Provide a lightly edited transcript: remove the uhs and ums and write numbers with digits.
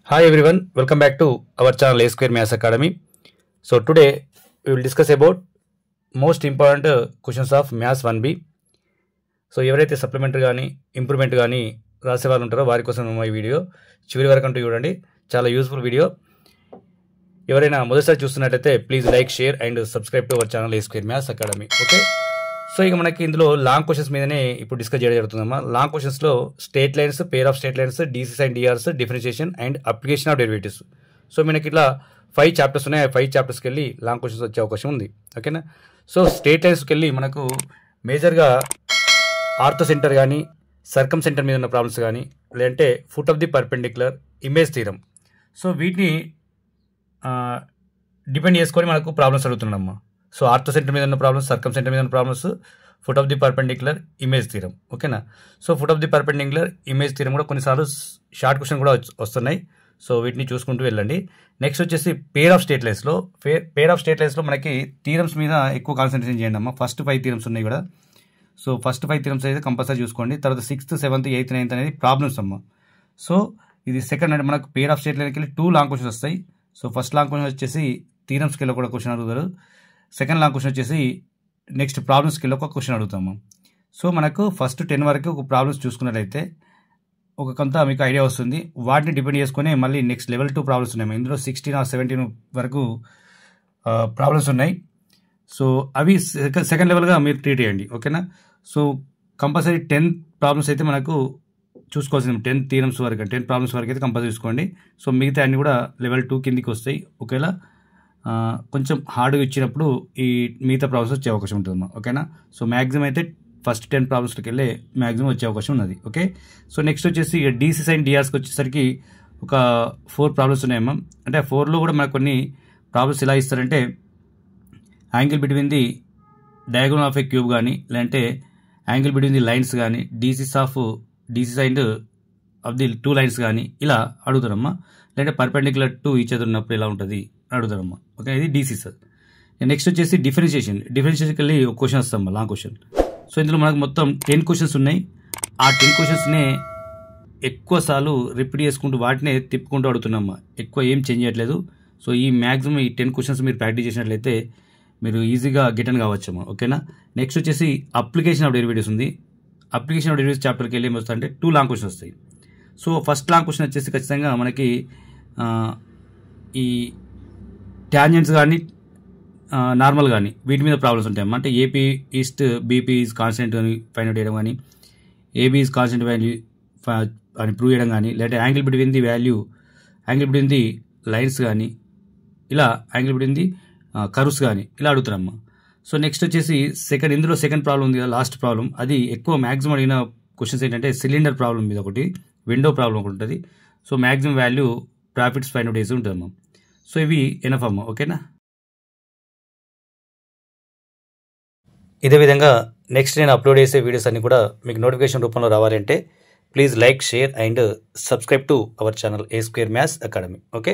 Hi everyone, welcome back to our channel A Square Maths Academy. So today we will discuss about most important questions of Maths 1B. So ఎవరైతే supplementary కానీ improvement కానీ రాసే వాళ్ళు ఉంటారో వారి కోసం ఈ వీడియో చివరి వరకు అంటూ చూడండి. చాలా యూస్ఫుల్ వీడియో. ఎవరైనా మొదటిసారి చూస్తున్నట్టయితే please like, share and subscribe to our channel A square maths academy. Okay, so ఇక మనకి ఇందులో లాంగ్ క్వశ్చన్స్ మీదనే ఇప్పుడు డిస్కస్ చేయడం జరుగుతుందమ్మా. లాంగ్ క్వశ్చన్స్లో straight lines, pair of straight lines, DCs and DRs, differentiation and application of derivatives. So మనకి ఇట్లా 5 చాప్టర్స్ ఉన్నాయి. ఆ 5 చాప్టర్స్కి వెళ్ళి లాంగ్ క్వశ్చన్స్ వచ్చే అవకాశం ఉంది. ఓకేనా, సో స్టేట్ లైన్స్కి వెళ్ళి మనకు మేజర్గా ఆర్థో సెంటర్ కానీ సర్కమ్ సెంటర్ మీద ఉన్న ప్రాబ్లమ్స్ కానీ లేదంటే foot of the perpendicular, image theorem, so వీటిని డిపెండ్ చేసుకొని మనకు ప్రాబ్లమ్స్ అడుగుతున్నామ్మా. సో ఆర్థో సెంటర్ మీద ఉన్న ప్రాబ్లమ్స్, సర్కమ్ సెంటర్ మీద ఉన్న problems, foot of the perpendicular, image theorem. ఓకేనా, so foot of the perpendicular, image theorem కూడా కొన్నిసార్లు షార్ట్ క్వశ్చన్ కూడా వస్తున్నాయి. సో వీటిని చూసుకుంటూ వెళ్ళండి. నెక్స్ట్ వచ్చేసి పేర్ ఆఫ్ స్టేట్ లైన్స్లో పేర్ ఆఫ్ స్టేట్ లైన్స్లో మనకి థీరమ్స్ మీద ఎక్కువ కాన్సన్ట్రేషన్ చేయండి అమ్మా. ఫస్ట్ 5 థీరమ్స్ ఉన్నాయి కూడా. సో ఫస్ట్ 5 థీరమ్స్ అయితే కంపల్సరీ చూసుకోండి. తర్వాత 6th, 7th, 8th, 9th అనేది ప్రాబ్లమ్స్ అమ్మ. సో ఇది సెకండ్ అంటే మనకు పేర్ ఆఫ్ స్టేట్ లైన్కి వెళ్ళి 2 లాంగ్ క్వశ్చన్స్ వస్తాయి. సో ఫస్ట్ లాంగ్ క్వశ్చన్ వచ్చేసి థీరమ్ స్కేల్లో కూడా క్వశ్చన్ అడుగుతారు. సెకండ్ లాంగ్ క్వశ్చన్ వచ్చేసి నెక్స్ట్ ప్రాబ్లమ్ స్కేల్లో ఒక క్వశ్చన్ అడుగుతాము. సో మనకు ఫస్ట్ 10 వరకు ఒక ప్రాబ్లమ్స్ చూసుకున్నట్లయితే ఒక కొంత మీకు ఐడియా వస్తుంది. వాటిని డిపెండ్ చేసుకుని మళ్ళీ నెక్స్ట్ లెవెల్ 2 ప్రాబ్లమ్స్ ఉన్నాయి. ఇందులో 16 or 17 వరకు ప్రాబ్లమ్స్ ఉన్నాయి. సో అవి సెకండ్ లెవెల్గా మీరు ట్రీట్ చేయండి. ఓకేనా, సో కంపల్సరీ 10 ప్రాబ్లమ్స్ అయితే మనకు చూసుకోవాల్సింది. 10 థీరమ్స్ వరకు, 10 ప్రాబ్లమ్స్ వరకు అయితే కంపల్సరీ చూసుకోండి. సో మిగతా అన్ని కూడా లెవెల్ 2 కిందికి వస్తాయి. ఒకవేళ కొంచెం హార్డ్గా ఇచ్చినప్పుడు ఈ మిగతా ప్రాబ్లమ్స్ వచ్చే అవకాశం ఉంటుంది. ఓకేనా, సో మ్యాక్సిమం అయితే ఫస్ట్ 10 ప్రాబ్లమ్స్కి వెళ్ళే మ్యాక్సిమం వచ్చే అవకాశం ఉన్నది. ఓకే, సో నెక్స్ట్ వచ్చేసి డీసీస్ అండ్ డిఆర్స్కి వచ్చేసరికి ఒక 4 ప్రాబ్లమ్స్ ఉన్నాయమ్మా. అంటే 4లో కూడా మనకు కొన్ని ప్రాబ్లమ్స్ ఎలా ఇస్తారంటే angle between the diagonal of A cube కానీ లేదంటే యాంగిల్ బిట్వీన్ ది లైన్స్ కానీ DCs and of the 2 lines కానీ ఇలా అడుగుతారమ్మా. లేదంటే పర్పెండిక్యులర్ టు ఈచ్ అదర్ ఉన్నప్పుడు ఎలా ఉంటుంది అడుగుతారమ్మా. ఓకే, ఇది డీసీస్. నెక్స్ట్ వచ్చేసి డిఫరెన్షియేషన్కి వెళ్ళి ఒక క్వశ్చన్ వస్తామమ్మా, లాంగ్ క్వశ్చన్. సో ఇందులో మనకు మొత్తం 10 క్వశ్చన్స్ ఉన్నాయి. ఆ 10 క్వశ్చన్స్నే ఎక్కువ సార్లు రిపీట్ చేసుకుంటూ వాటినే తిప్పుకుంటూ అడుగుతున్నామ్మా. ఎక్కువ ఏం చేంజ్ చేయట్లేదు. సో ఈ మ్యాక్సిమం ఈ 10 క్వశ్చన్స్ మీరు ప్రాక్టీస్ చేసినట్లయితే మీరు ఈజీగా గిటన్ కావచ్చమ్మా. ఓకేనా, నెక్స్ట్ వచ్చేసి అప్లికేషన్ ఆఫ్ డెరివేటివ్స్ ఉంది. అప్లికేషన్ ఆఫ్ డెరివేటివ్స్ చాప్టర్కి వెళ్ళి ఏమి వస్తాయంటే 2 లాంగ్ క్వశ్చన్స్ వస్తాయి. సో ఫస్ట్ లాంగ్ క్వశ్చన్ వచ్చేసి ఖచ్చితంగా మనకి ఈ టాంజెంట్స్ కానీ నార్మల్ కానీ వీటి మీద ప్రాబ్లమ్స్ ఉంటాయి. అంటే AP east BP is constant అని ఫైండ్ అవుట్ చేయడం కానీ, ఏబీ ఈజ్ కాన్స్టెంట్ వాల్యూ అని ప్రూవ్ చేయడం కానీ, లేదంటే యాంగిల్ బిట్వీన్ ది లైన్స్ కానీ, ఇలా యాంగిల్ బిట్వీన్ ది కర్వ్స్ కానీ ఇలా అడుగుతారమ్మా. సో నెక్స్ట్ వచ్చేసి ఇందులో సెకండ్ ప్రాబ్లం ఉంది కదా, లాస్ట్ ప్రాబ్లం. అది ఎక్కువ మ్యాక్సిమం అడిగిన క్వశ్చన్స్ ఏంటంటే సిలిండర్ ప్రాబ్లం మీద ఒకటి, విండో ప్రాబ్లం ఒకటి ఉంటుంది. So maximum value profits find out చేసి ఉంటుందమ్మా. సో ఇవి ఎనఫ్ అమ్మా. ఓకేనా, ఇదే విధంగా నెక్స్ట్ నేను అప్లోడ్ చేసే వీడియోస్ అన్ని కూడా మీకు నోటిఫికేషన్ రూపంలో రావాలంటే please like, share and subscribe to our channel A square maths academy. Okay.